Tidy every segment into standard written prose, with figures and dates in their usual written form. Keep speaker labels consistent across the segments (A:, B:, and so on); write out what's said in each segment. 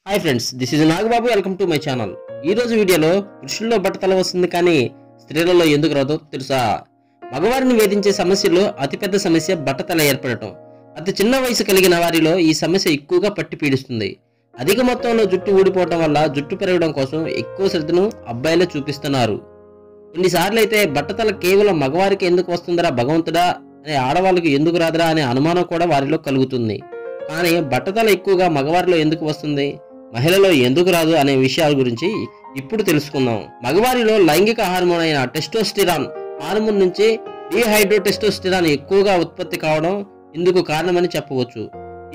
A: Hi friends, this is Nagababu. Welcome to my channel. ఈ రోజు వీడియోలో పురుషుల్లో బట్టతల వస్తుంది కానీ స్త్రీలలో ఎందుకు రాదో తెలుసా? మగవారిని వేధించే సమస్యలో అతిపెద్ద సమస్య బట్టతల ఏర్పడటం. అతి చిన్న వయసు కలిగిన వారిలో ఈ సమస్య ఎక్కువగా పట్టి పీడిస్తుంది. అధిక మొత్తంలో జుట్టు ఊడిపోవటం వల్ల జుట్టు పెరగడం కోసం ఎక్కువ శ్రద్ధను అబ్బాయిలే చూపిస్తున్నారు. కొన్నిసార్లు అయితే బట్టతల కేవలం మగవారికి ఎందుకు వస్తుందరా భగవంతుడా అనే ఆడవాళ్ళకి ఎందుకు రాదురా అనే అనుమానం కూడా వారిలో కలుగుతుంది. కానీ బట్టతల ఎక్కువగా మగవారిలో ఎందుకు వస్తుంది, మహిళలో ఎందుకు రాదు అనే విషయాల గురించి ఇప్పుడు తెలుసుకుందాం. మగవారిలో లైంగిక హార్మోన్ అయిన టెస్టోస్టిరాన్ హార్మోన్ నుంచి డీహైడ్రోటెస్టోస్టిరాన్ ఎక్కువగా ఉత్పత్తి కావడం ఇందుకు కారణమని చెప్పవచ్చు.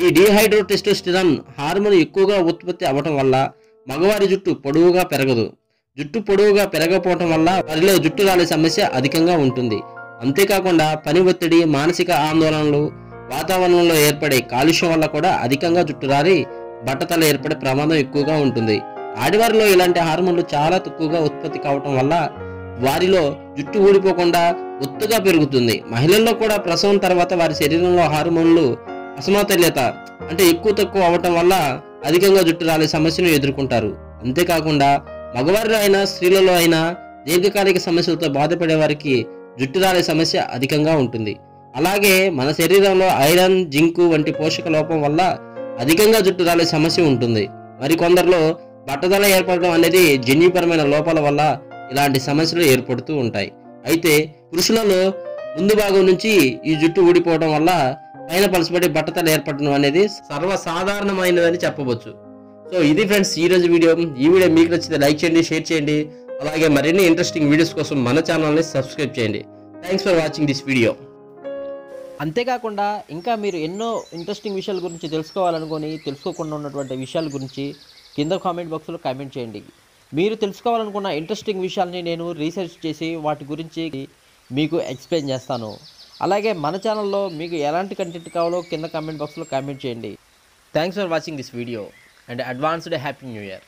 A: ఈ డీహైడ్రోటెస్టోస్టిరాన్ హార్మోన్ ఎక్కువగా ఉత్పత్తి అవ్వటం వల్ల మగవారి జుట్టు పొడవుగా పెరగదు. జుట్టు పొడవుగా పెరగకపోవటం వల్ల వారిలో జుట్టు రాలే సమస్య అధికంగా ఉంటుంది. అంతేకాకుండా పని ఒత్తిడి, మానసిక ఆందోళనలు, వాతావరణంలో ఏర్పడే కాలుష్యం వల్ల కూడా అధికంగా జుట్టు రాలి బట్టతల ఏర్పడే ప్రమాదం ఎక్కువగా ఉంటుంది. ఆడవారిలో ఇలాంటి హార్మోన్లు చాలా తక్కువగా ఉత్పత్తి కావటం వల్ల వారిలో జుట్టు ఊడిపోకుండా ఒత్తుగా పెరుగుతుంది. మహిళల్లో కూడా ప్రసవం తర్వాత వారి శరీరంలో హార్మోన్లు అసమతుల్యత అంటే ఎక్కువ తక్కువ అవటం వల్ల అధికంగా జుట్టు రాలే సమస్యను ఎదుర్కొంటారు. అంతేకాకుండా మగవారిలో అయినా స్త్రీలలో అయినా దీర్ఘకాలిక సమస్యలతో బాధపడే వారికి జుట్టు రాలే సమస్య అధికంగా ఉంటుంది. అలాగే మన శరీరంలో ఐరన్, జింకు వంటి పోషక లోపం వల్ల అధికంగా జుట్టు రాలే సమస్య ఉంటుంది. మరికొందరిలో బట్టతల ఏర్పడడం అనేది జన్యుపరమైన లోపాల వల్ల ఇలాంటి సమస్యలు ఏర్పడుతూ ఉంటాయి. అయితే పురుషులలో ముందు భాగం నుంచి ఈ జుట్టు ఊడిపోవడం వల్ల పైన పలసపడి బట్టతల ఏర్పడడం అనేది సర్వసాధారణమైనదని చెప్పవచ్చు. సో ఇది ఫ్రెండ్స్ ఈ రోజు వీడియో. ఈ వీడియో మీకు నచ్చితే లైక్ చేయండి, షేర్ చేయండి. అలాగే మరిన్ని ఇంట్రెస్టింగ్ వీడియోస్ కోసం మన ఛానల్ని సబ్స్క్రైబ్ చేయండి. Thanks for watching this video.
B: అంతేకాకుండా ఇంకా మీరు ఎన్నో ఇంట్రెస్టింగ్ విషయాల గురించి తెలుసుకోవాలనుకొని తెలుసుకోకుండా ఉన్నటువంటి విషయాల గురించి కింద కామెంట్ బాక్స్లో కామెంట్ చేయండి. మీరు తెలుసుకోవాలనుకున్న ఇంట్రెస్టింగ్ విషయాల్ని నేను రీసెర్చ్ చేసి వాటి గురించి మీకు ఎక్స్ప్లెయిన్ చేస్తాను. అలాగే మన ఛానల్లో మీకు ఎలాంటి కంటెంట్ కావాలో కింద కామెంట్ బాక్స్లో కామెంట్ చేయండి. Thanks for watching this video and advanced happy new year.